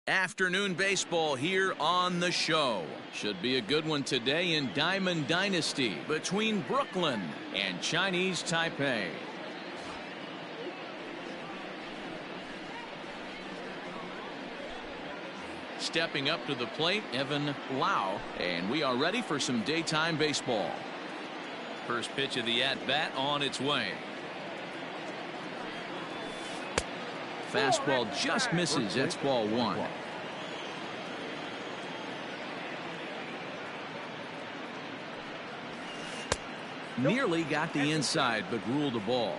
Afternoon baseball here on the show. Should be a good one today in Diamond Dynasty between Brooklyn and Chinese Taipei. Stepping up to the plate, Evan Lau, and we are ready for some daytime baseball. First pitch of the at-bat on its way. Fastball just misses. That's ball one. Nearly got the inside, but ruled a ball.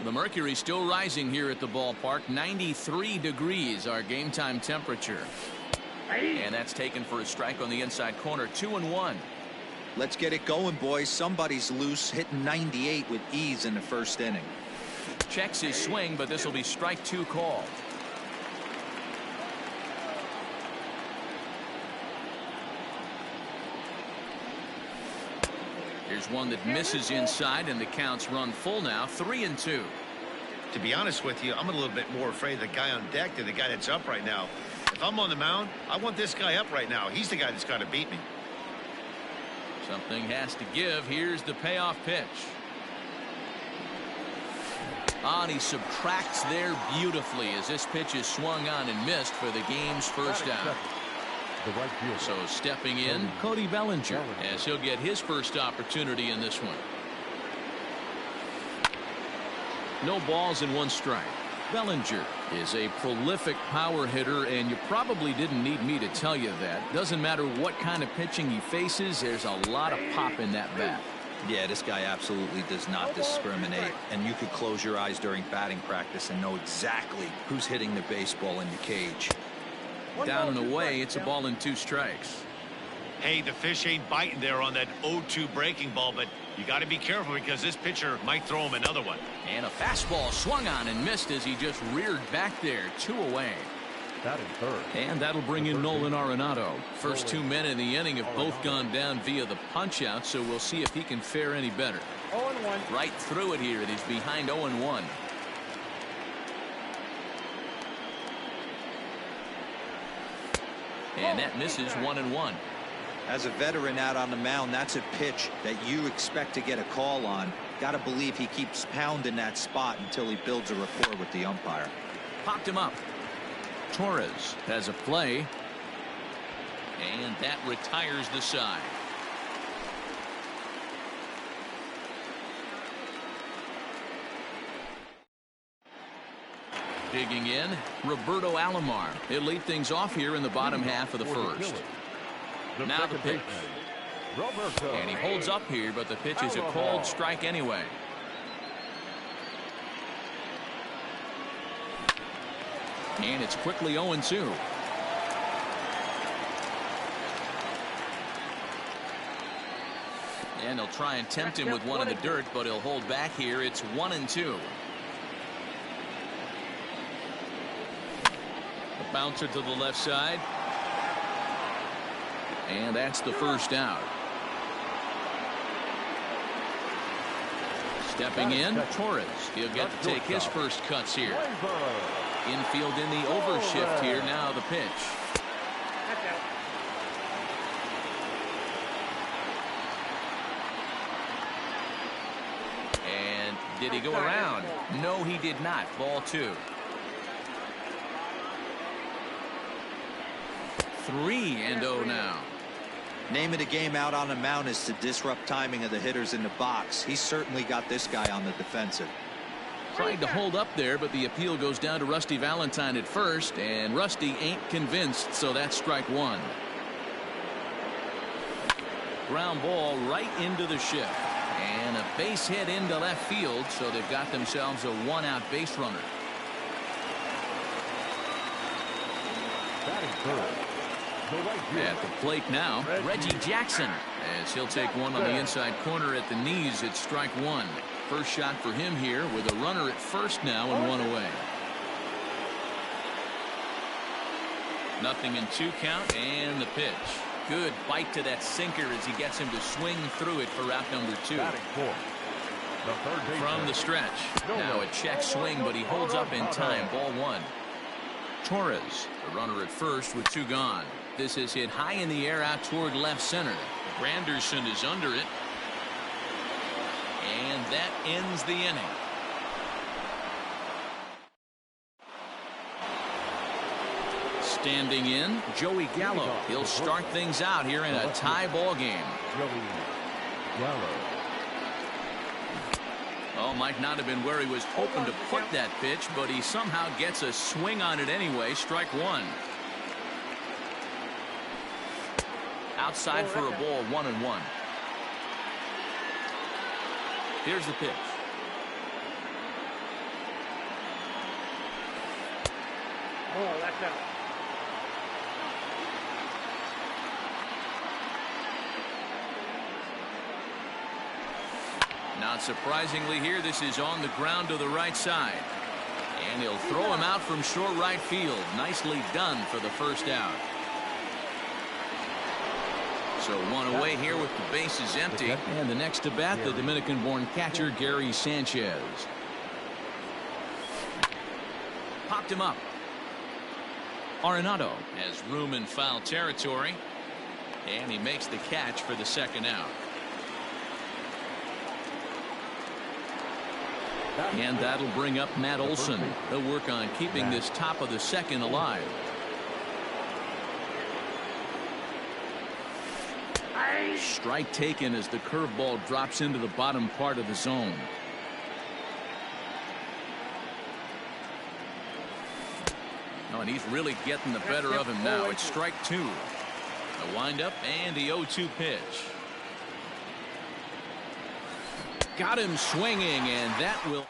The mercury still rising here at the ballpark. 93 degrees, our game time temperature. And that's taken for a strike on the inside corner. 2-1. Let's get it going, boys. Somebody's loose, hitting 98 with ease in the first inning. Checks his swing, but this will be strike two called. Here's one that misses inside, and the count's run full now. 3-2. To be honest with you, I'm a little bit more afraid of the guy on deck than the guy that's up right now. If I'm on the mound, I want this guy up right now. He's the guy that's got to beat me. Something has to give. Here's the payoff pitch. And he subtracts there beautifully as this pitch is swung on and missed for the game's first out. So stepping in, Cody Bellinger, as he'll get his first opportunity in this one. No balls and one strike. Bellinger is a prolific power hitter, and you probably didn't need me to tell you that. Doesn't matter what kind of pitching he faces, there's a lot of pop in that bat. Yeah, this guy absolutely does not discriminate, and you could close your eyes during batting practice and know exactly who's hitting the baseball in the cage. Down and away, it's a ball and two strikes. Hey, the fish ain't biting there on that 0-2 breaking ball, but you got to be careful because this pitcher might throw him another one. And a fastball swung on and missed as he just reared back there. 2 away. And that'll bring in Nolan Arenado. First 2 men in the inning have both gone down via the punch out, so we'll see if he can fare any better. 0-1. Right through it here, and he's behind 0-1. And that misses 1-1. As a veteran out on the mound, that's a pitch that you expect to get a call on. Got to believe he keeps pounding that spot until he builds a rapport with the umpire. Popped him up. Torres has a play, and that retires the side. Digging in, Roberto Alomar. He'll lead things off here in the bottom half of the first. Now the pitch. And he holds up here, but the pitch is a called strike anyway. And it's quickly 0-2. And they'll try and tempt him with one in the dirt, but he'll hold back here. It's 1-2. A bouncer to the left side. And that's the first out. Stepping in, Torres. He'll get to take his first cuts here. Infield in the overshift here. Now the pitch. And did he go around? No, he did not. Ball 2. 3-0 now. Name of the game out on the mound is to disrupt timing of the hitters in the box. He's certainly got this guy on the defensive. Tried to hold up there, but the appeal goes down to Rusty Valentine at first, and Rusty ain't convinced, so that's strike one. Ground ball right into the shift, and a base hit into left field, so they've got themselves a one-out base runner. At the plate now, Reggie Jackson, as he'll take one on the inside corner at the knees. It's strike one. First shot for him here with a runner at first now and one away. Nothing in 2 count, and the pitch. Good bite to that sinker as he gets him to swing through it for out number 2. From the stretch. Now a check swing, but he holds up in time. Ball 1. Torres, the runner at first with 2 gone. This is hit high in the air out toward left center. Granderson is under it. And that ends the inning. Standing in, Joey Gallo. He'll start things out here in a tie ball game. Oh, might not have been where he was hoping to put that pitch, but he somehow gets a swing on it anyway. Strike 1. Outside for a ball, 1-1. Here's the pitch. Oh, that's out. Not surprisingly here, this is on the ground to the right side. And he'll throw him out from short right field. Nicely done for the first out. So 1 away here with the bases empty. And the next to bat, the Dominican-born catcher, Gary Sanchez. Popped him up. Arenado has room in foul territory. And he makes the catch for the second out. And that'll bring up Matt Olson. They'll work on keeping this top of the second alive. Strike taken as the curveball drops into the bottom part of the zone. Oh, and he's really getting the better of him now. It's strike 2. A windup and the 0-2 pitch. Got him swinging, and that will.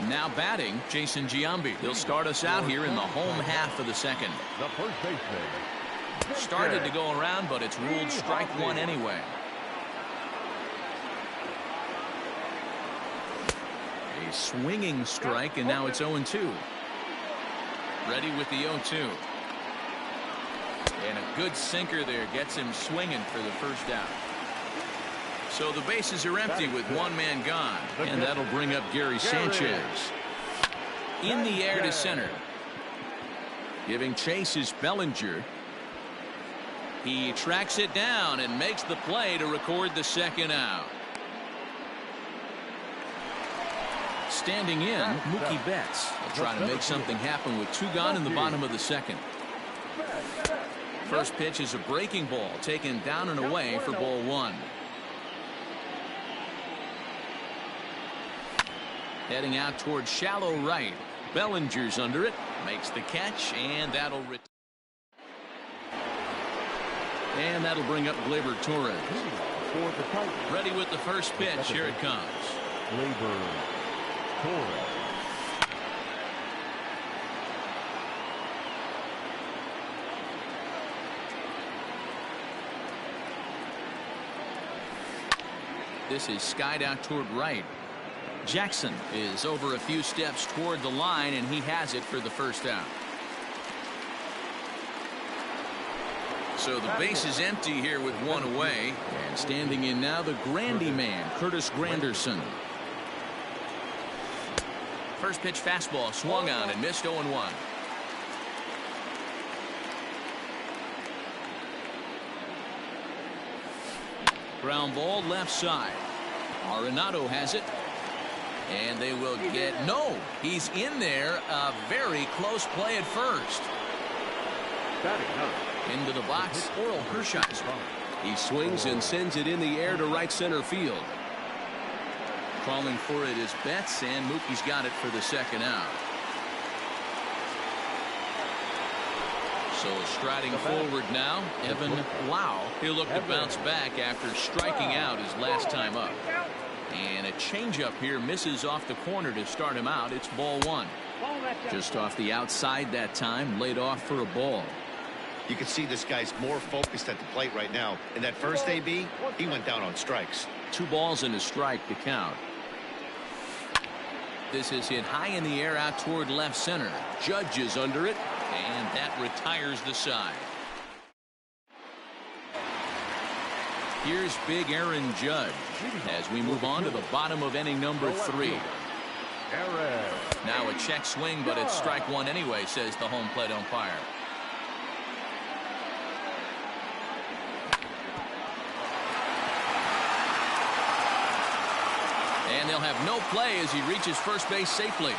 Now batting, Jason Giambi. He'll start us out here in the home half of the second. The first baseman. Started to go around, but it's ruled strike 1 anyway. A swinging strike, and now it's 0-2. Ready with the 0-2. And a good sinker there gets him swinging for the first out. So the bases are empty with 1 man gone. And that'll bring up Gary Sanchez. In the air to center. Giving chase is Bellinger. He tracks it down and makes the play to record the second out. Standing in, Mookie Betts will try to make something happen with 2 gone in the bottom of the second. First pitch is a breaking ball taken down and away for ball 1. Heading out towards shallow right. Bellinger's under it, makes the catch, and that'll bring up Gleyber Torres. Ready with the first pitch. Here it comes. Gleyber Torres. This is skied out toward right. Jackson is over a few steps toward the line, and he has it for the first out. So the base is empty here with 1 away. And standing in now, the Grandy man, Curtis Granderson. First pitch fastball swung on and missed 0-1. Ground ball left side. Arenado has it. And they will get, no, he's in there. A very close play at first. Into the box, Oral Hershiser. He swings and sends it in the air to right center field. Calling for it is Betts, and Mookie's got it for the second out. So striding forward now, Evan Lau. He'll look to bounce back after striking out his last time up. And a changeup here misses off the corner to start him out. It's ball 1. Just off the outside that time, laid off for a ball. You can see this guy's more focused at the plate right now. In that first AB, he went down on strikes. 2 balls and a strike to count. This is hit high in the air out toward left center. Judge is under it, and that retires the side. Here's big Aaron Judge as we move on to the bottom of inning number 3. Now a check swing, but it's strike one anyway, says the home plate umpire. And they'll have no play as he reaches first base safely.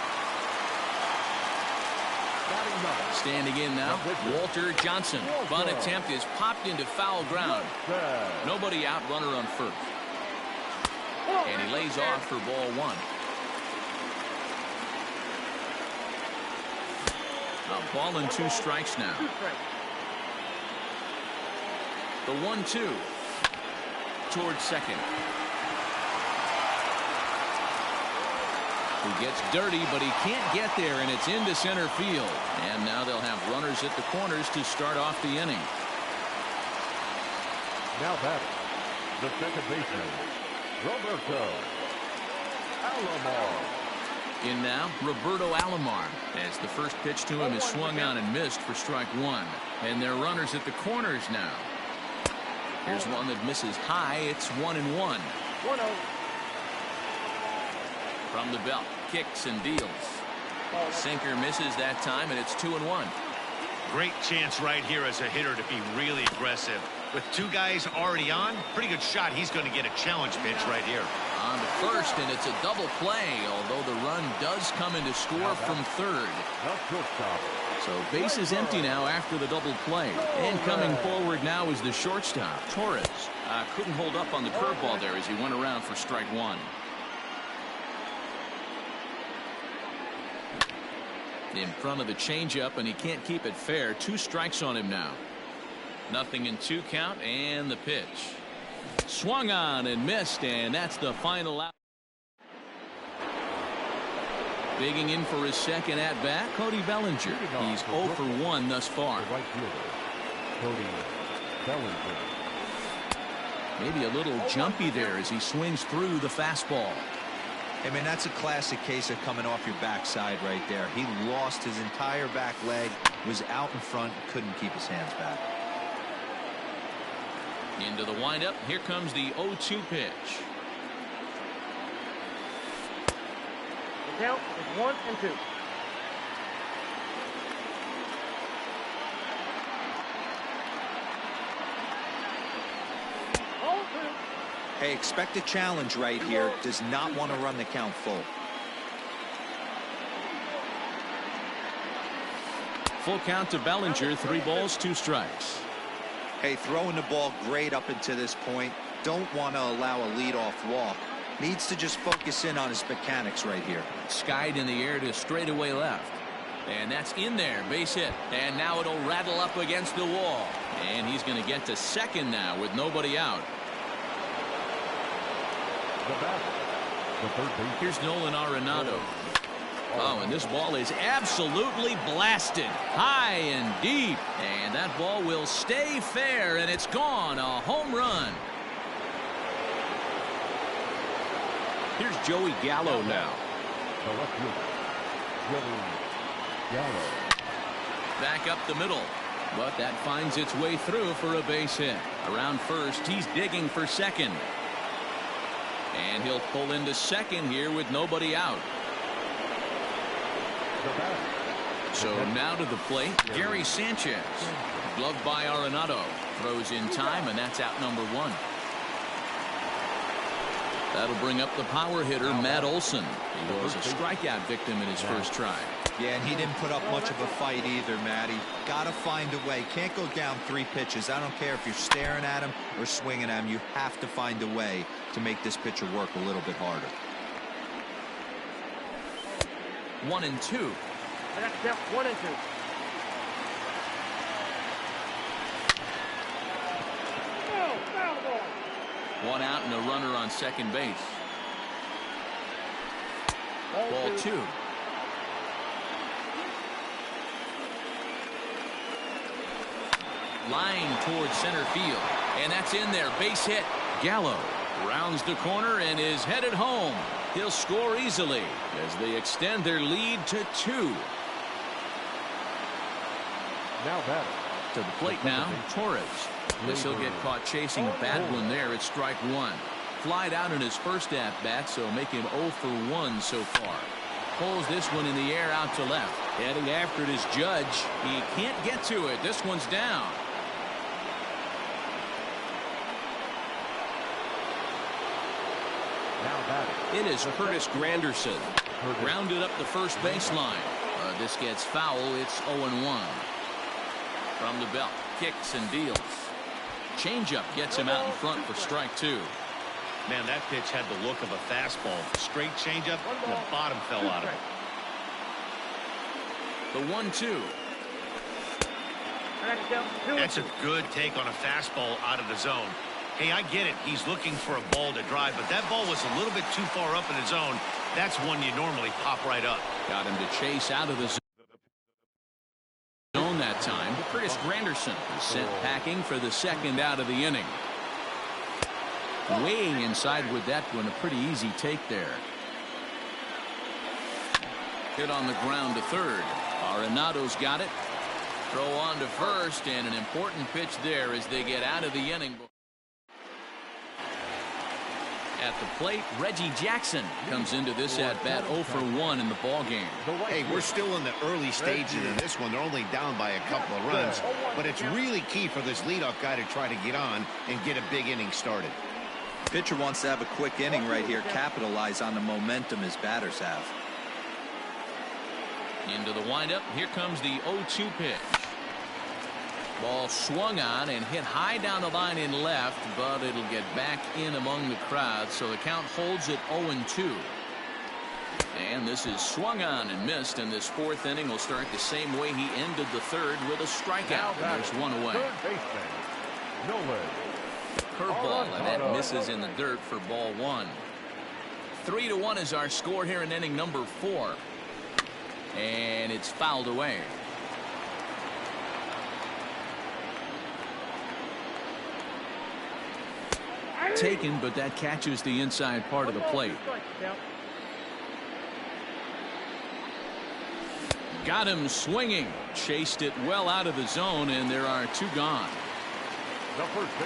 Standing in now, Walter Johnson. Bunt attempt is popped into foul ground. Nobody out, runner on first. And he lays off for ball one. A ball and 2 strikes now. The 1-2 towards second. He gets dirty, but he can't get there, and it's into center field. And now they'll have runners at the corners to start off the inning. Now batting, the second baseman, Roberto Alomar. In now, Roberto Alomar, as the first pitch to him is swung on and missed for strike one. And they're runners at the corners now. Here's one that misses high. It's 1-1. 1-0. From the belt, kicks and deals. Sinker misses that time, and it's 2-1. Great chance right here as a hitter to be really aggressive. With 2 guys already on, pretty good shot. He's going to get a challenge pitch right here. On to first, and it's a double play, although the run does come in to score from third. So base is empty now after the double play. And coming forward now is the shortstop, Torres. Couldn't hold up on the curveball there as he went around for strike one. In front of the changeup, and he can't keep it fair. 2 strikes on him now. 0-2 count, and the pitch. Swung on and missed, and that's the final out. Digging in for his second at-bat, Cody Bellinger. He's 0 for 1 thus far. Right fielder, Cody Bellinger. Maybe a little jumpy there as he swings through the fastball. I mean, that's a classic case of coming off your backside right there. He lost his entire back leg, was out in front, couldn't keep his hands back. Into the windup. Here comes the 0-2 pitch. The count is 1-2. Hey, expect a challenge right here. Does not want to run the count full. Full count to Bellinger. 3 balls, 2 strikes. Hey, throwing the ball great up into this point. Don't want to allow a leadoff walk. Needs to just focus in on his mechanics right here. Skied in the air to straightaway left. And that's in there. Base hit. And now it'll rattle up against the wall. And he's going to get to second now with nobody out. The third base. Here's Nolan Arenado. Oh, and this ball is absolutely blasted high and deep, and that ball will stay fair, and it's gone. A home run. Here's Joey Gallo now. The left fielder, Joey Gallo. Back up the middle, but that finds its way through for a base hit. Around first, he's digging for second. And he'll pull into second here with nobody out. So now to the plate, Gary Sanchez. Gloved by Arenado. Throws in time, and that's out number 1. That'll bring up the power hitter, Matt Olson. He was a strikeout victim in his first try. Yeah, and he didn't put up much of a fight either, Matty. Got to find a way. Can't go down 3 pitches. I don't care if you're staring at him or swinging at him. You have to find a way to make this pitcher work a little bit harder. 1-2. I got to count 1-2. Foul ball. 1 out and a runner on second base. Ball 2. Line towards center field, and that's in there. Base hit. Gallo rounds the corner and is headed home. He'll score easily as they extend their lead to 2. Now batting. To the plate now, Torres. This he'll get caught chasing a bad one there at strike 1. Flied out in his first at bat, so make him 0 for 1 so far. Pulls this one in the air out to left. Heading after it is Judge. He can't get to it. This one's down. It is Curtis Granderson. Grounded up the first baseline. This gets foul. It's 0-1. From the belt. Kicks and deals. Changeup gets him out in front for strike 2. Man, that pitch had the look of a fastball. Straight changeup, and the bottom fell out of it. The 1-2. That's a good take on a fastball out of the zone. Hey, I get it. He's looking for a ball to drive, but that ball was a little bit too far up in the zone. That's one you normally pop right up. Got him to chase out of the zone that time. Curtis Granderson is sent packing for the second out of the inning. Weighing inside with that one, a pretty easy take there. Hit on the ground to third. Arenado's got it. Throw on to first, and an important pitch there as they get out of the inning. At the plate, Reggie Jackson comes into this at-bat 0 for 1 in the ballgame. Hey, we're still in the early stages of this one. They're only down by a couple of runs, but it's really key for this leadoff guy to try to get on and get a big inning started. Pitcher wants to have a quick inning right here, capitalize on the momentum his batters have. Into the windup. Here comes the 0-2 pitch. Ball swung on and hit high down the line in left, but it'll get back in among the crowd, so the count holds at 0-2. And this is swung on and missed, and this fourth inning will start the same way he ended the third with a strikeout. And there's one away. Curveball, and that misses in the dirt for ball 1. 3-1 is our score here in inning number 4. And it's fouled away. Taken, but that catches the inside part of the plate. Got him swinging. Chased it well out of the zone, and there are 2 gone.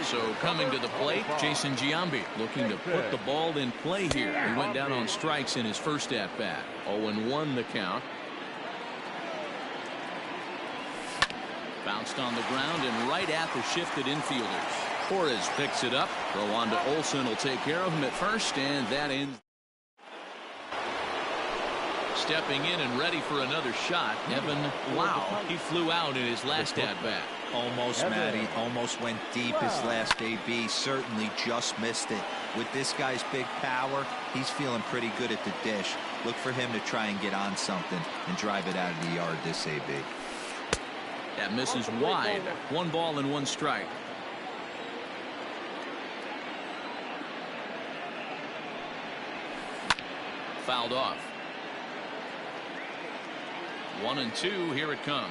So coming to the plate, Jason Giambi looking to put the ball in play here. He went down on strikes in his first at-bat. 0-1 the count. Bounced on the ground and right at the shifted infielders. Torres picks it up. Throw on to Olsen will take care of him at first, and that ends. Stepping in and ready for another shot, Evan Lau. He flew out in his last at-bat. Almost, Matty. Almost went deep his last AB. Certainly just missed it. With this guy's big power, he's feeling pretty good at the dish. Look for him to try and get on something and drive it out of the yard this AB. That misses wide. 1 ball and 1 strike. Fouled off. 1-2. Here it comes.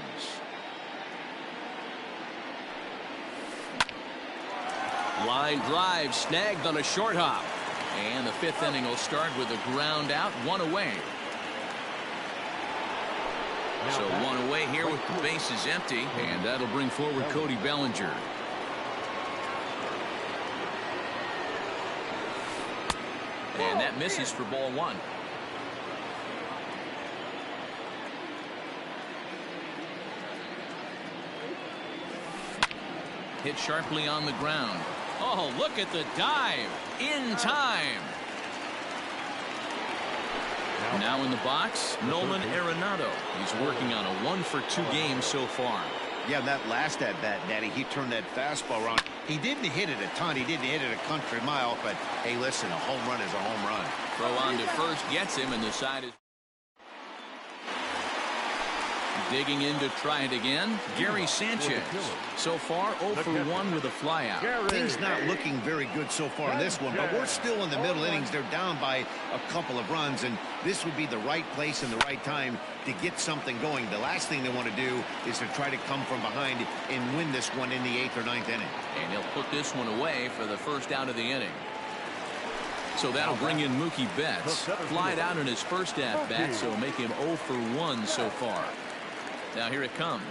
Line drive snagged on a short hop. And the 5th inning will start with a ground out, 1 away. So 1 away here with the bases empty, and that'll bring forward Cody Bellinger. And that misses for ball 1. Hit sharply on the ground. Oh, look at the dive. In time. Now in the box, Nolan Arenado. He's working on a 1-for-2 game so far. Yeah, that last at-bat, Daddy, he turned that fastball around. He didn't hit it a ton. He didn't hit it a country mile, but hey, listen, a home run is a home run. Throw on to first gets him, and the side is digging in to try it again. Gary Sanchez. So far 0 for 1 with a flyout. Things not looking very good so far in this one, but we're still in the middle innings. They're down by a couple of runs, and this would be the right place and the right time to get something going. The last thing they want to do is to try to come from behind and win this one in the 8th or 9th inning. And he'll put this one away for the first out of the inning. So that'll bring in Mookie Betts. Flied out in his first at-bat, so make him 0 for 1 so far. Now here it comes.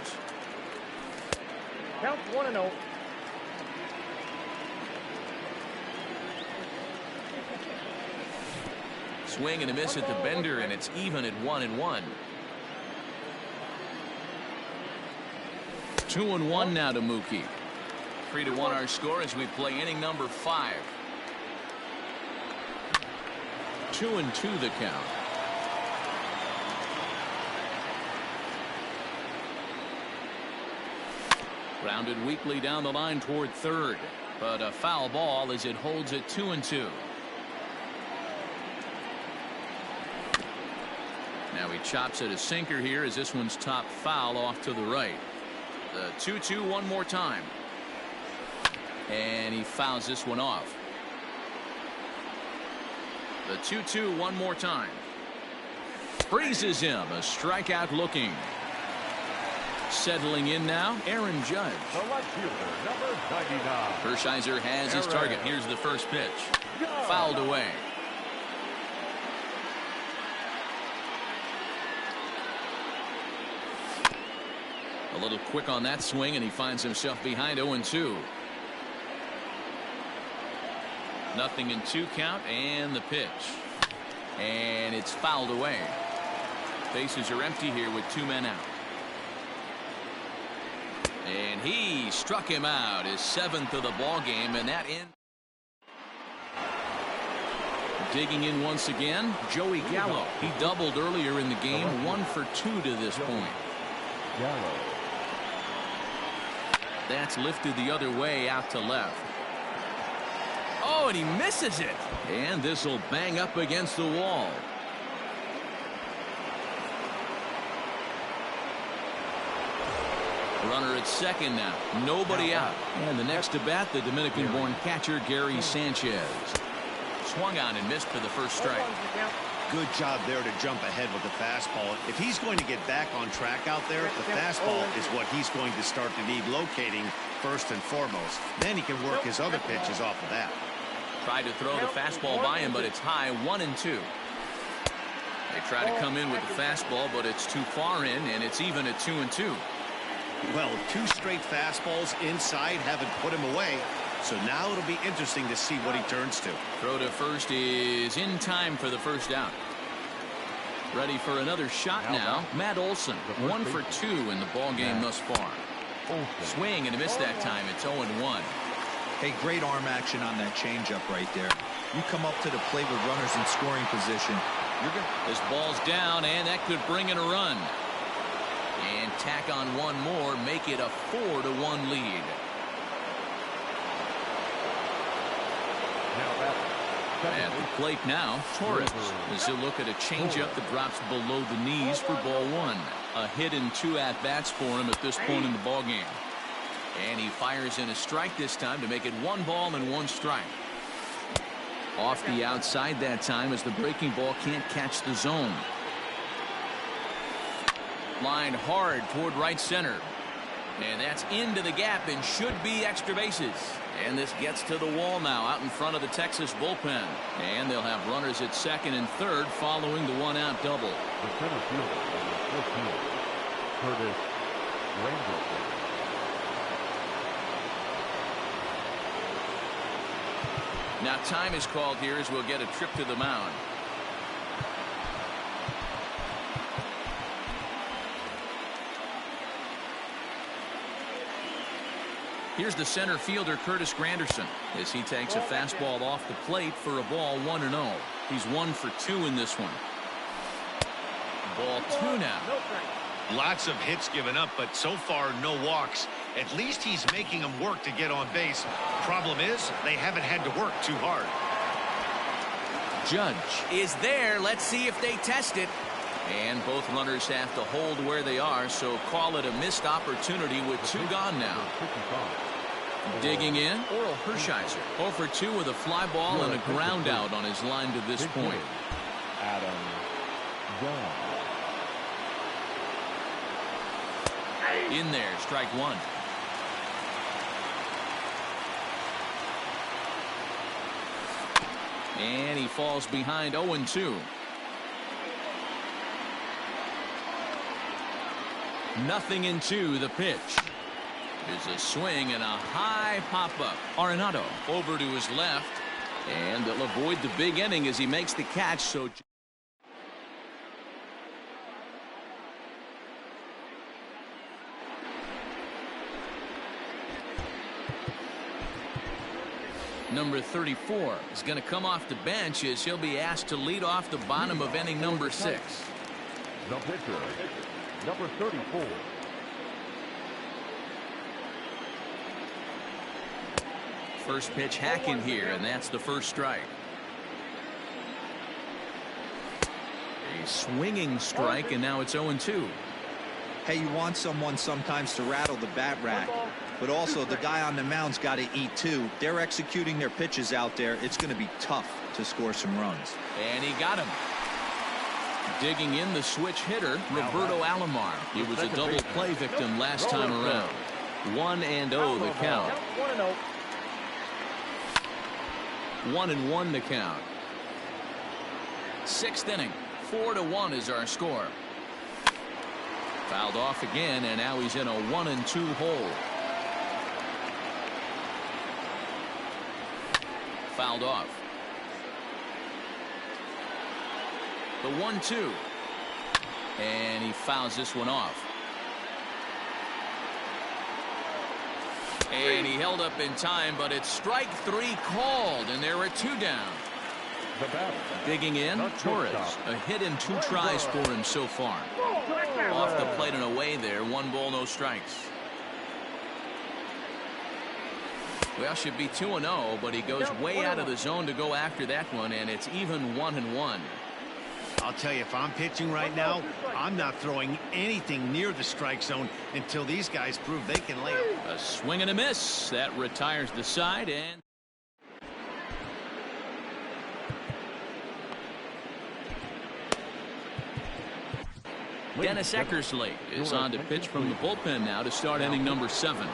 Count 1-0. Swing and a miss at the bender, and it's even at 1-1. 2-1 now to Mookie. 3-1 our score as we play inning number 5. 2-2 the count. Grounded weakly down the line toward third, but a foul ball as it holds it 2-2. Now he chops at a sinker here as this one's top foul off to the right. The 2-2 one more time. And he fouls this one off. The 2-2 one more time. Freezes him. A strikeout looking. Settling in now, Aaron Judge. The left fielder, number 99. Hershiser has his target. Here's the first pitch. Fouled away. A little quick on that swing, and he finds himself behind 0-2. 0-2 count, and the pitch. And it's fouled away. Bases are empty here with 2 men out. And he struck him out, his 7th of the ball game, and that ends. Digging in once again, Joey Gallo. He doubled earlier in the game, 1 for 2 to this point. Gallo. That's lifted the other way out to left. Oh, and he misses it. And this will bang up against the wall. Runner at second now. Nobody out. And the next to bat, the Dominican-born catcher, Gary Sanchez. Swung on and missed for the first strike. Good job there to jump ahead with the fastball. If he's going to get back on track out there, the fastball is what he's going to start to need locating first and foremost. Then he can work his other pitches off of that. Tried to throw the fastball by him, but it's high, 1-2. They try to come in with the fastball, but it's too far in, and it's even at 2-2. Well, 2 straight fastballs inside haven't put him away. So now it'll be interesting to see what he turns to. Throw to first is in time for the first out. Ready for another shot now. Matt Olson, 1 for 2 in the ball game thus far. Swing and a miss that time. It's 0-1. Hey, great arm action on that changeup right there. You come up to the plate with runners in scoring position. This ball's down, and that could bring in a run. And tack on one more, make it a 4-1 lead. At the plate now, Torres as he'll look at a changeup that drops below the knees for ball 1. A hit and 2 at-bats for him at this point in the ball game. And he fires in a strike this time to make it 1 ball and 1 strike. Off the outside that time as the breaking ball can't catch the zone. Lined hard toward right center. And that's into the gap and should be extra bases. And this gets to the wall now out in front of the Texas bullpen. And they'll have runners at second and third following the 1-out double. The center fielder, number 14, Curtis Granderson. Now time is called here as we'll get a trip to the mound. Here's the center fielder, Curtis Granderson, as he takes a fastball off the plate for a ball 1-0. He's 1 for 2 in this one. Ball 2 now. Lots of hits given up, but so far no walks. At least he's making them work to get on base. Problem is, they haven't had to work too hard. Judge is there. Let's see if they test it. And both runners have to hold where they are, so call it a missed opportunity with 2 gone now. Digging in, Oral Hershiser, 0 for 2 with a fly ball and a ground out on his line to this point. Adam Vaughn. In there, strike 1. And he falls behind 0-2. 0-2 the pitch. There's a swing and a high pop-up. Arenado over to his left. And they'll avoid the big inning as he makes the catch. So number 34 is going to come off the bench as he'll be asked to lead off the bottom of inning number 6. The pitcher, number 34. First pitch hacking here, and that's the first strike. A swinging strike, and now it's 0-2. Hey, you want someone sometimes to rattle the bat rack, but also the guy on the mound's got to eat too. They're executing their pitches out there. It's going to be tough to score some runs. And he got him. Digging in the switch hitter, Roberto Alomar. He was a double play victim last time around. 1-0 the count. 1-1 the count. 6th inning. 4-1 is our score. Fouled off again, and now he's in a 1-2 hole. Fouled off. The 1-2. And he fouls this one off. And he held up in time, but it's strike 3 called, and there are 2 down. Digging in, Torres. A hit in 2 tries for him so far. Off the plate and away there. 1 ball, no strikes. Well, should be 2-0, but he goes way out of the zone to go after that one, and it's even 1-1. I'll tell you, if I'm pitching right now, I'm not throwing anything near the strike zone until these guys prove they can lay it. A swing and a miss. That retires the side, and Dennis Eckersley is on to pitch from the bullpen now to start inning number 7.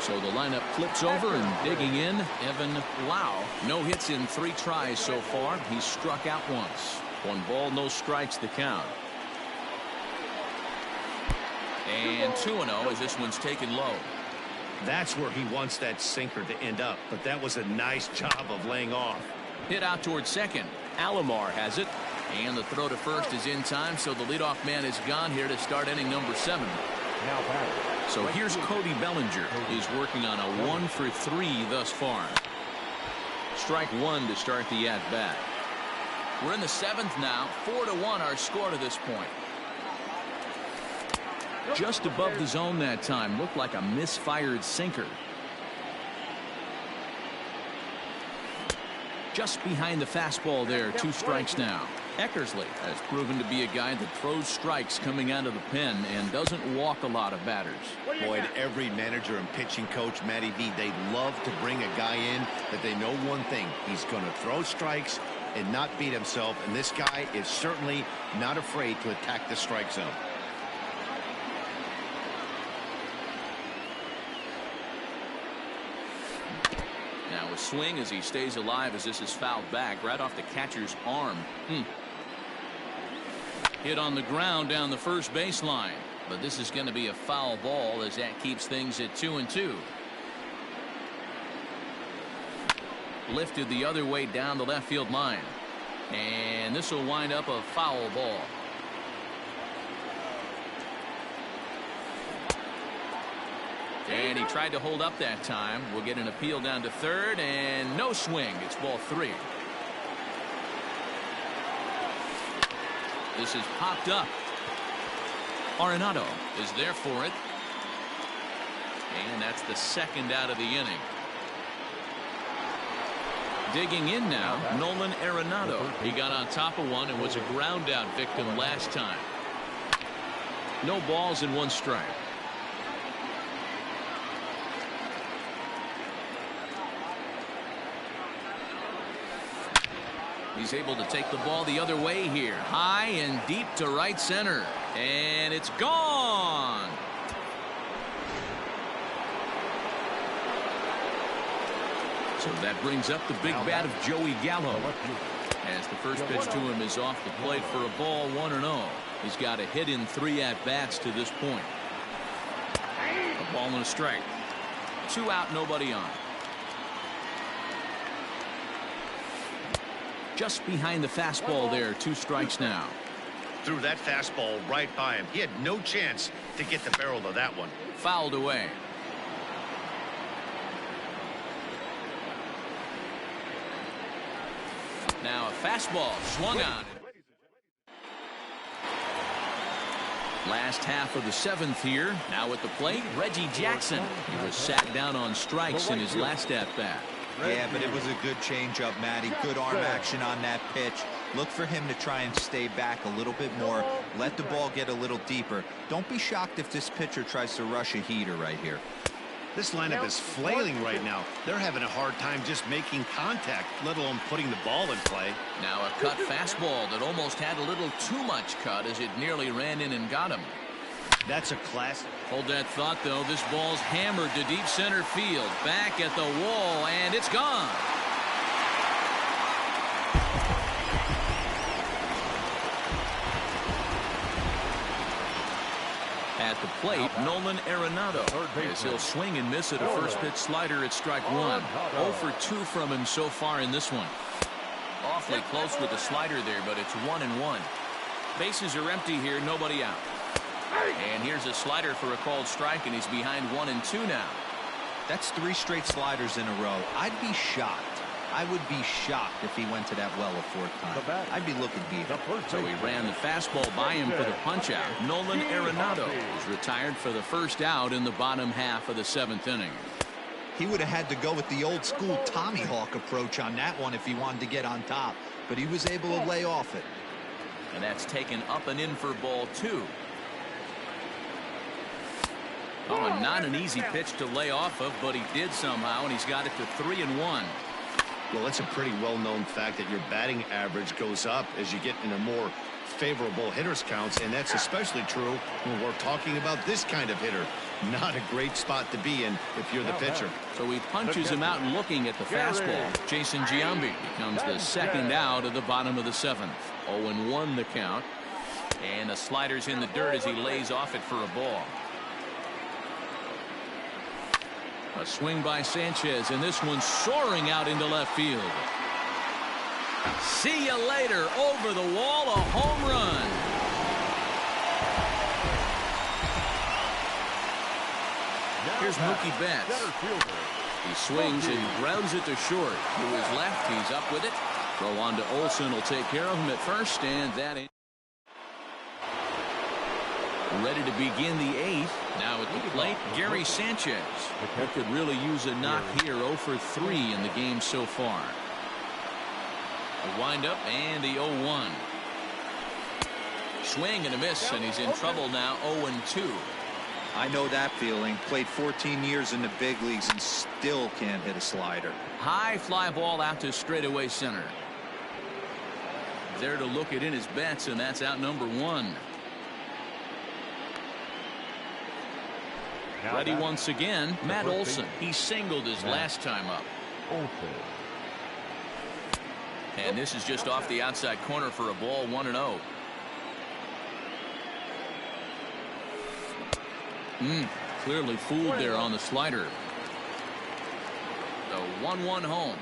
So the lineup flips over, and digging in, Evan Lau. No hits in 3 tries so far. He's struck out once. 1 ball, no strikes the count. And 2-0 as this one's taken low. That's where he wants that sinker to end up, but that was a nice job of laying off. Hit out towards second. Alomar has it. And the throw to first is in time, so the leadoff man is gone here to start inning number 7. So here's Cody Bellinger. He's working on a 1 for 3 thus far. Strike 1 to start the at-bat. We're in the 7th now. 4-1 our score to this point. Just above the zone that time. Looked like a misfired sinker. Just behind the fastball there. 2 strikes now. Eckersley has proven to be a guy that throws strikes coming out of the pen and doesn't walk a lot of batters. Boyd, every manager and pitching coach, Matty V, they love to bring a guy in that they know one thing. He's going to throw strikes and not beat himself, and this guy is certainly not afraid to attack the strike zone. Now a swing as he stays alive as this is fouled back right off the catcher's arm. Hit on the ground down the first baseline, but this is going to be a foul ball as that keeps things at 2-2. Lifted the other way down the left field line, and this will wind up a foul ball. And he tried to hold up that time. We'll get an appeal down to third, and no swing. It's ball 3. This is popped up. Arenado is there for it. And that's the 2nd out of the inning. Digging in now, Nolan Arenado. He got on top of one and was a ground out victim last time. No balls and 1 strike. He's able to take the ball the other way here. High and deep to right center. And it's gone. So that brings up the big bat of Joey Gallo. As the first pitch to him is off the plate for a ball, 1-0. He's got a hit in 3 at-bats to this point. A ball and a strike. 2 out, nobody on. Just behind the fastball there. 2 strikes now. Threw that fastball right by him. He had no chance to get the barrel of that one. Fouled away. Now a fastball swung on. Last half of the 7th here. Now at the plate, Reggie Jackson. He was sat down on strikes in his last at-bat. Yeah, but it was a good changeup, Matty. Good arm action on that pitch. Look for him to try and stay back a little bit more. Let the ball get a little deeper. Don't be shocked if this pitcher tries to rush a heater right here. This lineup is flailing right now. They're having a hard time just making contact, let alone putting the ball in play. Now a cut fastball that almost had a little too much cut as it nearly ran in and got him. That's a classic. Hold that thought, though. This ball's hammered to deep center field. Back at the wall, and it's gone. At the plate, Nolan Arenado, as he'll swing and miss at a first pitch slider at strike 1. 0 for 2 from him so far in this one. Awfully close with the slider there, but it's 1-1. Bases are empty here, nobody out. And here's a slider for a called strike, and he's behind 1-2 now. That's 3 straight sliders in a row. I'd be shocked. I would be shocked if he went to that well a 4th time. I'd be looking deep. So he ran the fastball by him for the punch-out. Nolan Arenado is retired for the first out in the bottom half of the 7th inning. He would have had to go with the old school Tommy Hawk approach on that one if he wanted to get on top, but he was able to lay off it. And that's taken up and in for ball 2. Oh, and not an easy pitch to lay off of, but he did somehow, and he's got it to 3-1. Well, it's a pretty well-known fact that your batting average goes up as you get into more favorable hitters counts, and that's especially true when we're talking about this kind of hitter. Not a great spot to be in if you're the pitcher. So he punches him out looking at the fastball. Jason Giambi becomes the second out of the bottom of the 7th. 0-1 the count, and the slider's in the dirt as he lays off it for a ball. A swing by Sanchez, and this one soaring out into left field. See you later. Over the wall, a home run. Here's Mookie Betts. He swings and grounds it to short. To his left, he's up with it. Throw on to Olsen will take care of him at first, and that ain't. Ready to begin the 8th. Now at the plate, Gary Sanchez. Who could really use a knock here. 0 for 3 in the game so far. A windup and the 0-1. Swing and a miss, and he's in trouble now. 0-2. I know that feeling. Played 14 years in the big leagues and still can't hit a slider. High fly ball out to straightaway center. There to look it in his bets, and that's out number 1. Ready once again, Matt Olson. He singled his last time up. And this is just off the outside corner for a ball. 1-0. Clearly fooled there on the slider. The 1-1 home.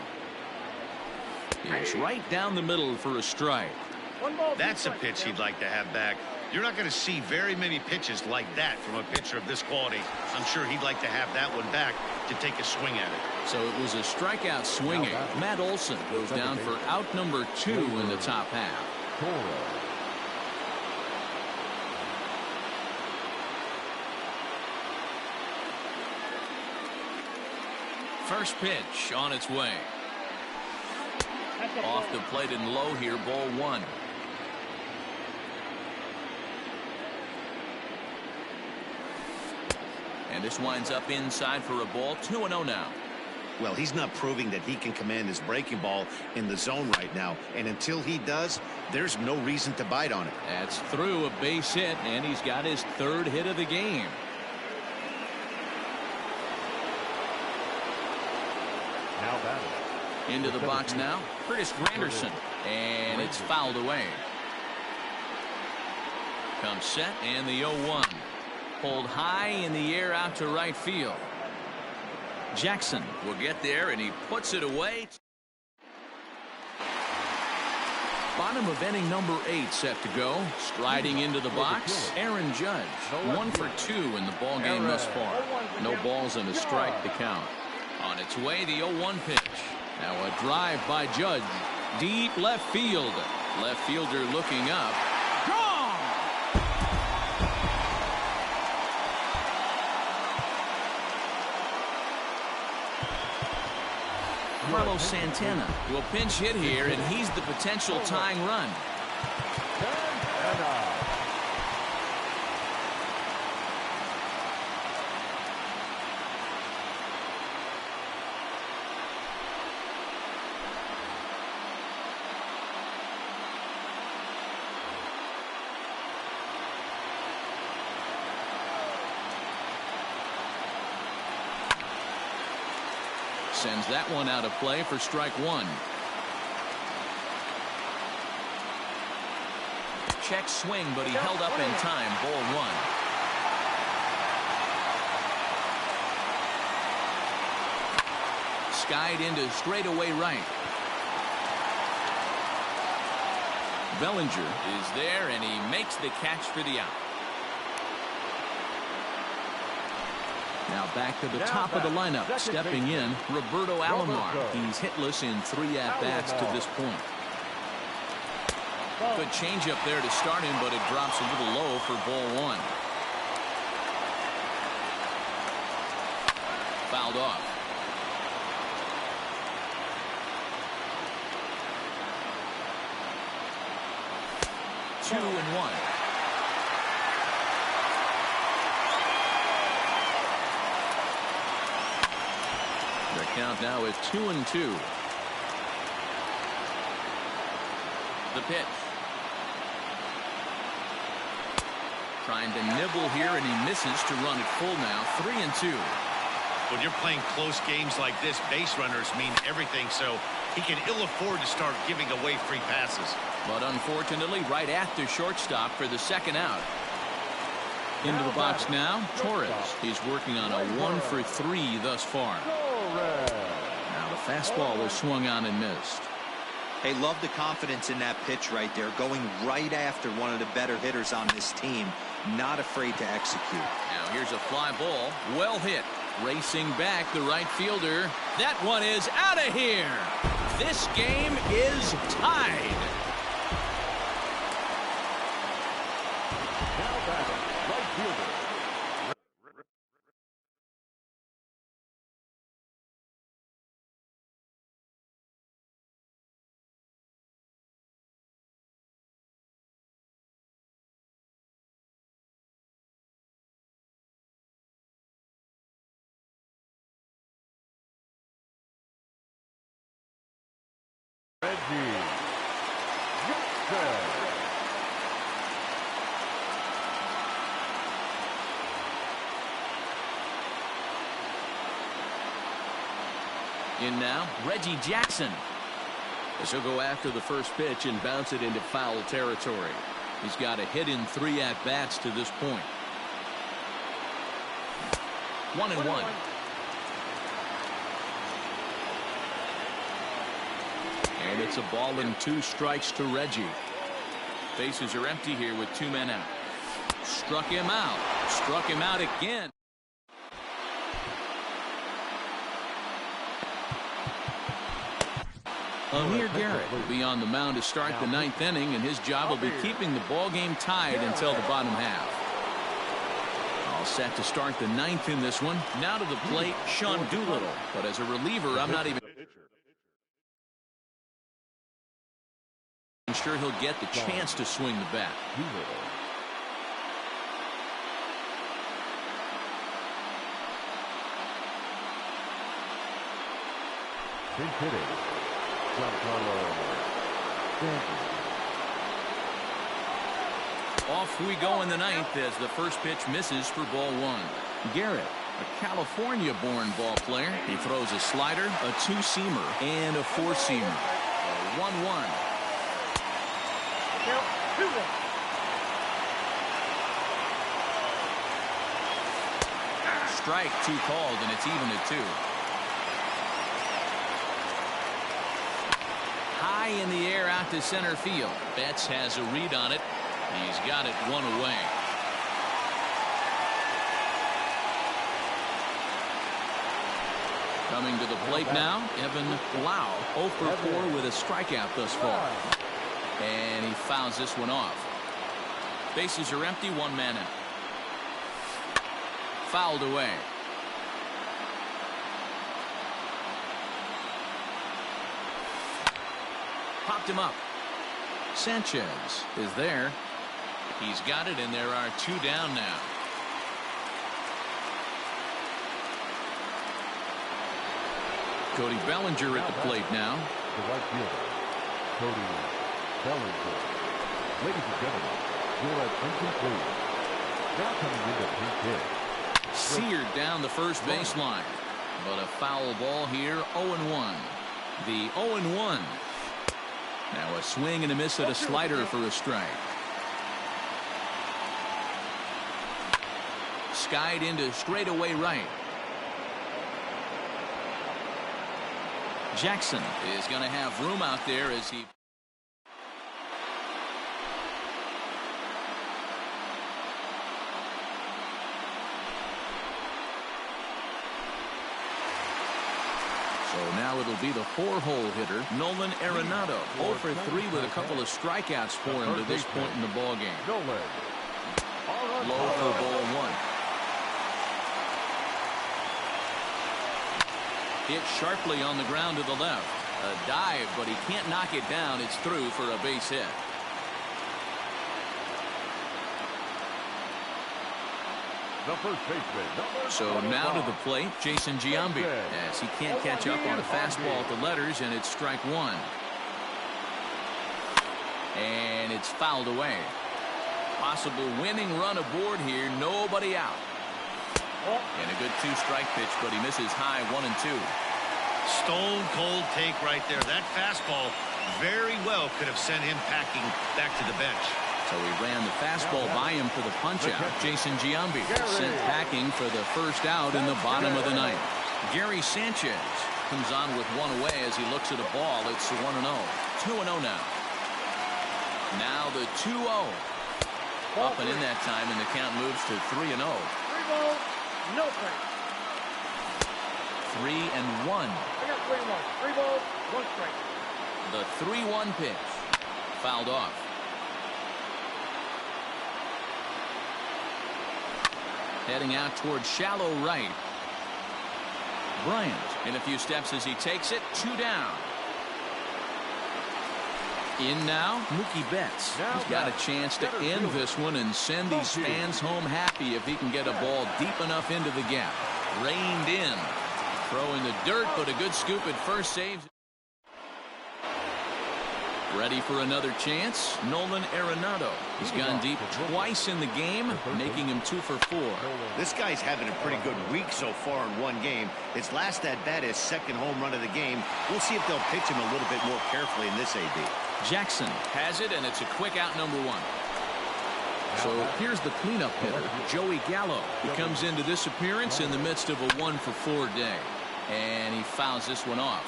It's right down the middle for a strike. That's a pitch he'd like to have back. You're not going to see very many pitches like that from a pitcher of this quality. I'm sure he'd like to have that one back to take a swing at it. So it was a strikeout swinging. Matt Olson goes down for out number 2 in the top half. First pitch on its way. Off the plate and low here, ball 1. And this winds up inside for a ball. 2-0 now. Well, he's not proving that he can command his breaking ball in the zone right now. And until he does, there's no reason to bite on it. That's through a base hit, and he's got his 3rd hit of the game. Now batting. Into the box now, Curtis Granderson. And it's fouled away. Comes set, and the 0-1. Pulled high in the air out to right field. Jackson will get there, and he puts it away. Bottom of inning number 8 set to go. Striding into the box, Aaron Judge. 1 for 2 in the ball game thus far. No balls and a strike to count. On its way, the 0-1 pitch. Now a drive by Judge. Deep left field. Left fielder looking up. Gone! Carlos Santana will pinch hit here, and he's the potential tying run. Sends that one out of play for strike 1. Check swing, but he held up in time. Ball 1. Skied into straightaway right. Bellinger is there, and he makes the catch for the out. Now back to the top of the lineup. Stepping in, Roberto Alomar. He's hitless in 3 at-bats to this point. Good changeup there to start him, but it drops a little low for ball 1. Fouled off. Two and 1. The count now is 2-2. The pitch. Trying to nibble here, and he misses to run it full now. 3-2. When you're playing close games like this, base runners mean everything, so he can ill afford to start giving away free passes. But unfortunately, right at the shortstop for the second out. Into the box now, Torres. He's working on a 1 for 3 thus far. Now the fastball was swung on and missed. Hey, love the confidence in that pitch right there. Going right after one of the better hitters on this team. Not afraid to execute. Now here's a fly ball. Well hit. Racing back the right fielder. That one is out of here. This game is tied. Now batting, right fielder. Reggie. In now, Reggie Jackson. This will go after the first pitch and bounce it into foul territory. He's got a hit in 3 at-bats to this point. 1-1. And it's a ball and 2 strikes to Reggie. Bases are empty here with 2 men out. Struck him out. Struck him out again. Amir Garrett will be on the mound to start the 9th inning, and his job will be keeping the ball game tied until the bottom half. All set to start the 9th in this one. Now to the plate, Sean Doolittle. But as a reliever, I'm not even sure he'll get the chance to swing the bat. Pinch hitting. Off we go in the 9th as the first pitch misses for ball 1. Garrett, a California-born ball player. He throws a slider, a 2-seamer, and a 4-seamer. 1-1. Strike 2 called, and it's even at 2. High high in the air out to center field. Betts has a read on it. He's got it one away. Coming to the plate now, Evan Lau, 0 for 4 with a strikeout thus far. And he fouls this one off. Bases are empty, 1 man out. Fouled away. Popped him up. Sanchez is there. He's got it, and there are 2 down now. Cody Bellinger at the plate now. The right fielder, Cody Bellinger. Ladies and gentlemen, you're at incomplete. Now coming into pinch hit. Seared down the first baseline. But a foul ball here, 0-1. The 0-1. Now a swing and a miss at a slider for a strike. Skied into straightaway right. Jackson is going to have room out there as he. So now it'll be the 4-hole hitter, Nolan Arenado. 0 for 3 with a couple of strikeouts for him to this point in the ballgame. Low for ball 1. Hit sharply on the ground to the left. A dive, but he can't knock it down. It's through for a base hit. The first baseman. So now to the plate, Jason Giambi, as he can't catch up on a fastball at the letters, and it's strike 1. And it's fouled away. Possible winning run aboard here. Nobody out. And a good 2-strike pitch, but he misses high 1 and 2. Stone cold take right there. That fastball very well could have sent him packing back to the bench. So he ran the fastball by him for the punch-out. Jason Giambi sent packing for the first out in the bottom of the 9th. Gary Sanchez comes on with 1 away as he looks at a ball. It's 1-0. 2-0 now. Now the 2-0. Up and in that time, and the count moves to 3-0. 3 balls, no strike. 3-1. I got 3-1. 3 balls, 1 strike. The 3-1 pitch. Fouled off. Heading out towards shallow right. Bryant in a few steps as he takes it. 2 down. In now, Mookie Betts. He's got a chance to end this one and send these fans home happy if he can get a ball deep enough into the gap. Reined in. Throw in the dirt, but a good scoop at first saves. Ready for another chance. Nolan Arenado. He's gone deep twice in the game, making him 2 for 4. This guy's having a pretty good week so far in 1 game. His last at bat is 2nd home run of the game. We'll see if they'll pitch him a little bit more carefully in this AB. Jackson has it, and it's a quick out, number 1. So here's the cleanup hitter, Joey Gallo. He comes into this appearance in the midst of a 1 for 4 day. And he fouls this one off.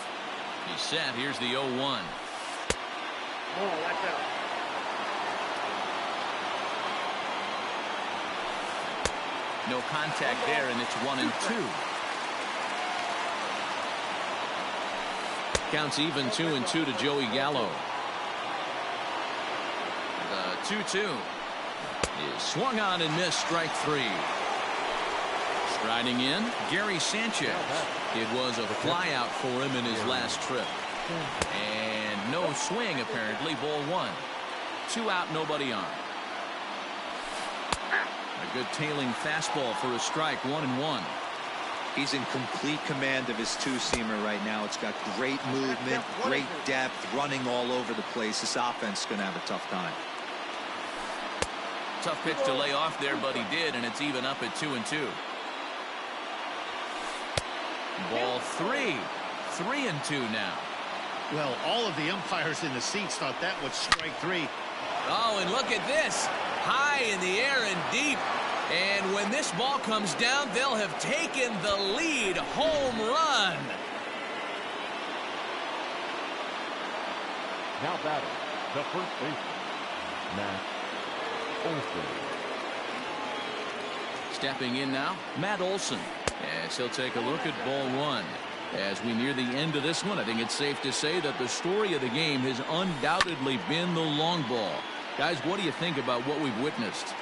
He's set. Here's the 0-1. Oh, that's out. No contact there, and it's 1 and 2. Counts even 2 and 2 to Joey Gallo. The 2-2 is swung on and missed, strike 3. Striding in, Gary Sanchez. It was a flyout for him in his last trip. And no swing, apparently. Ball 1. 2 out, nobody on. A good tailing fastball for a strike. 1-1. He's in complete command of his 2-seamer right now. It's got great movement, great depth, running all over the place. This offense is going to have a tough time. Tough pitch to lay off there, but he did, and it's even up at 2 and 2. Ball 3. 3 and 2 now. Well, all of the umpires in the seats thought that was strike 3. Oh, and look at this. High in the air and deep. And when this ball comes down, they'll have taken the lead. Home run. Now batting, the first baseman, Matt Olson. Stepping in now, Matt Olson, as he'll take a look at ball one. As we near the end of this one, I think it's safe to say that the story of the game has undoubtedly been the long ball. Guys, what do you think about what we've witnessed?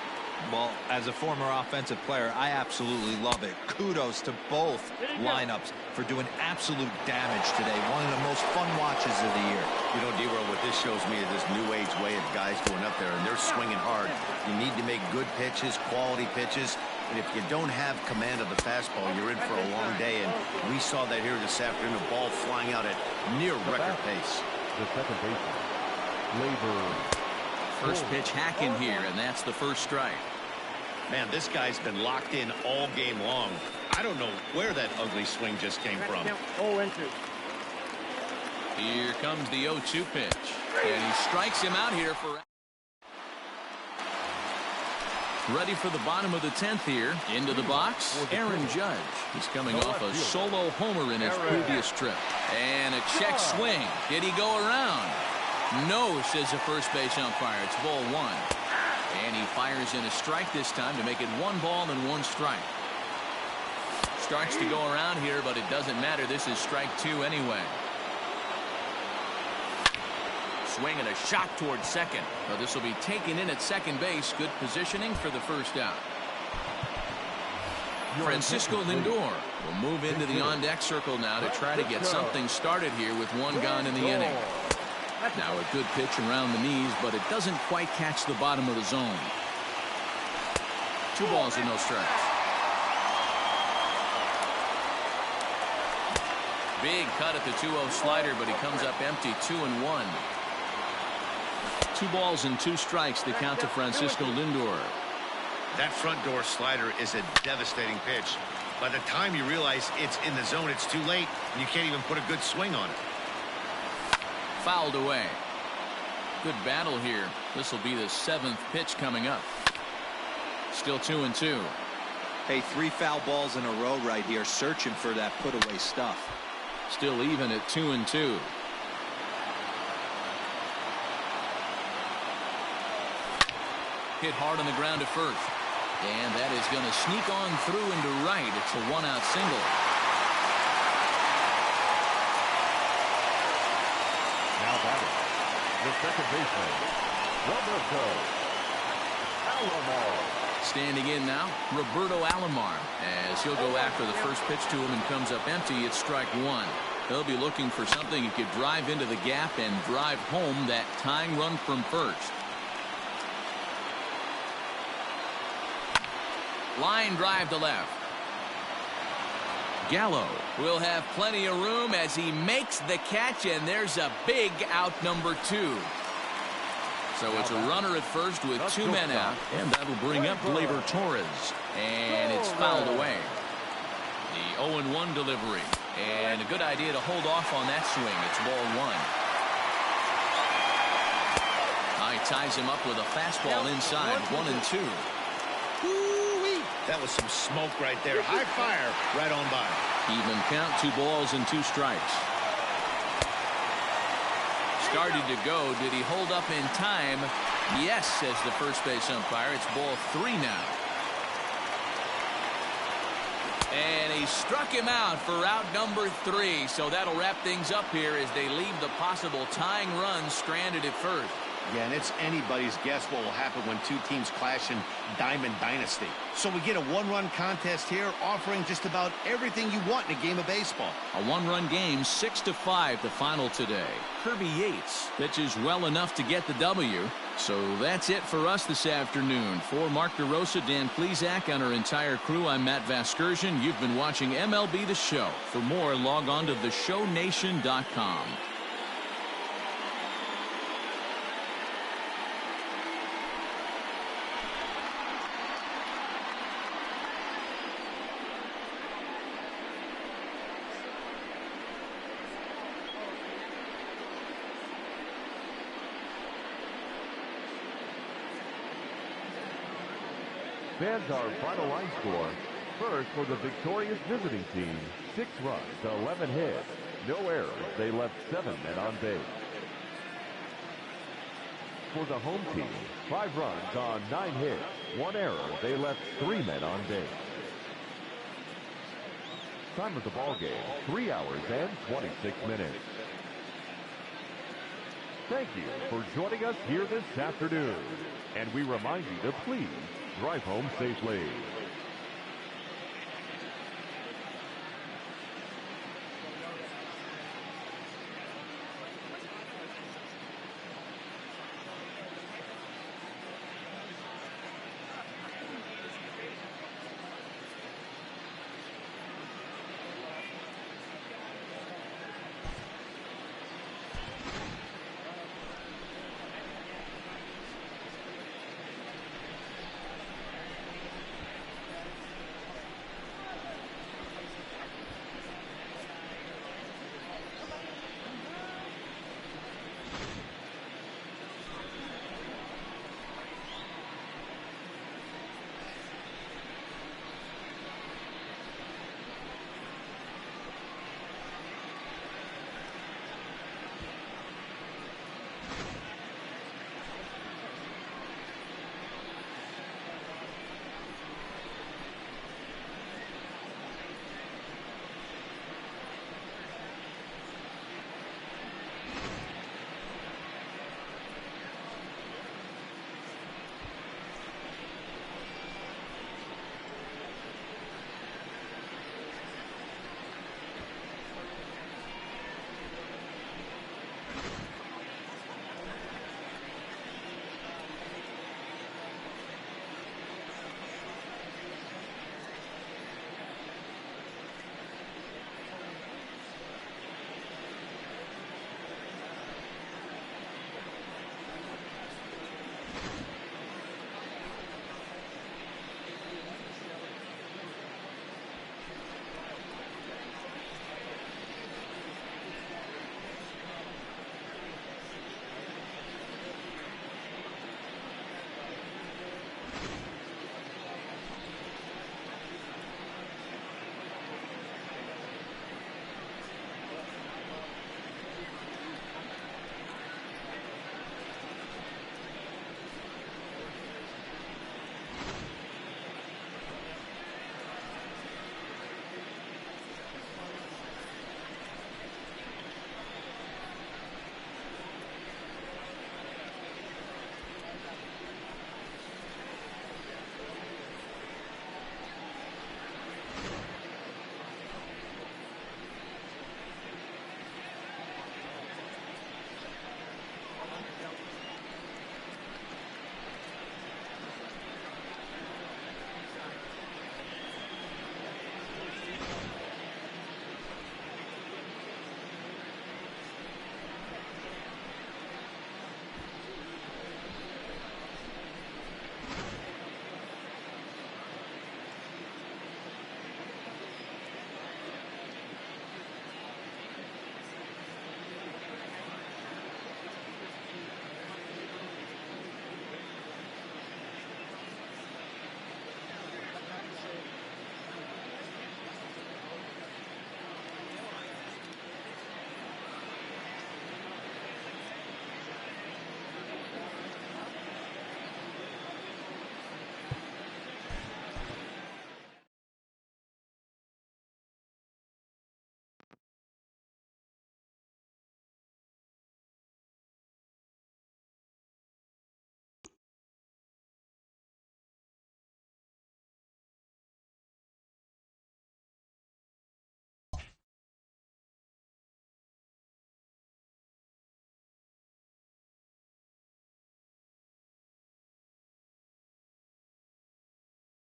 Well, as a former offensive player, I absolutely love it. Kudos to both lineups for doing absolute damage today. One of the most fun watches of the year. You know, D-Roll, what this shows me is this new age way of guys going up there, and they're swinging hard. You need to make good pitches, quality pitches, and if you don't have command of the fastball, you're in for a long day, and we saw that here this afternoon, a ball flying out at near record pace. The second baseman, Labor. First pitch hacking here, and that's the first strike. Man, this guy's been locked in all game long. I don't know where that ugly swing just came from. 0-2. Here comes the 0-2 pitch, and he strikes him out here for... Ready for the bottom of the 10th here. Into the box, Aaron Judge. He's coming off a solo homer in his previous trip. And a check swing. Did he go around? No, says the first base umpire. It's ball one. And he fires in a strike this time to make it 1 ball and 1 strike. Starts to go around here, but it doesn't matter. This is strike 2 anyway. Swing and a shot towards second. So this will be taken in at second base. Good positioning for the first out. Francisco Lindor will move into the on-deck circle now to try to get something started here with 1 gone in the inning. Now a good pitch around the knees, but it doesn't quite catch the bottom of the zone. 2 balls and no strikes. Big cut at the 2-0 slider, but he comes up empty. 2-1. 2 balls and 2 strikes. The count to Francisco Lindor. That front door slider is a devastating pitch. By the time you realize it's in the zone, it's too late, and you can't even put a good swing on it. Fouled away. Good battle here. This will be the 7th pitch coming up. Still 2-2. Hey, 3 foul balls in a row right here, searching for that put-away stuff. Still even at 2-2. Hit hard on the ground to first. And that is going to sneak on through into right. It's a 1-out single. Now batting, the second baseman, Roberto Alomar. Standing in now, Roberto Alomar, as he'll go after the first pitch to him and comes up empty. It's strike 1. He'll be looking for something he could drive into the gap and drive home that tying run from first. Line drive to left. Gallo will have plenty of room as he makes the catch, and there's a big out number 2. So it's a runner at first with 2 men out, and that'll bring up Gleyber Torres, and it's fouled away. The 0-1 delivery, and a good idea to hold off on that swing. It's ball 1. He ties him up with a fastball inside. 1-2. That was some smoke right there. High fire right on by. Even count, 2 balls and 2 strikes. Started to go. Did he hold up in time? Yes, says the first base umpire. It's ball 3 now. And he struck him out for out number 3. So that'll wrap things up here as they leave the possible tying run stranded at first. Yeah, and it's anybody's guess what will happen when 2 teams clash in Diamond Dynasty. So we get a 1-run contest here, offering just about everything you want in a game of baseball. A 1-run game, 6-5 the final today. Kirby Yates pitches well enough to get the W. So that's it for us this afternoon. For Mark DeRosa, Dan Plesac, and our entire crew, I'm Matt Vasgersian. You've been watching MLB The Show. For more, log on to theshownation.com. Fans, our final line score. First, for the victorious visiting team, 6 runs, 11 hits, no errors. They left 7 men on base. for the home team. 5 runs on 9 hits. 1 error. They left 3 men on base. Time of the ball game, 3 hours and 26 minutes. Thank you for joining us here this afternoon. And we remind you to please drive home safely.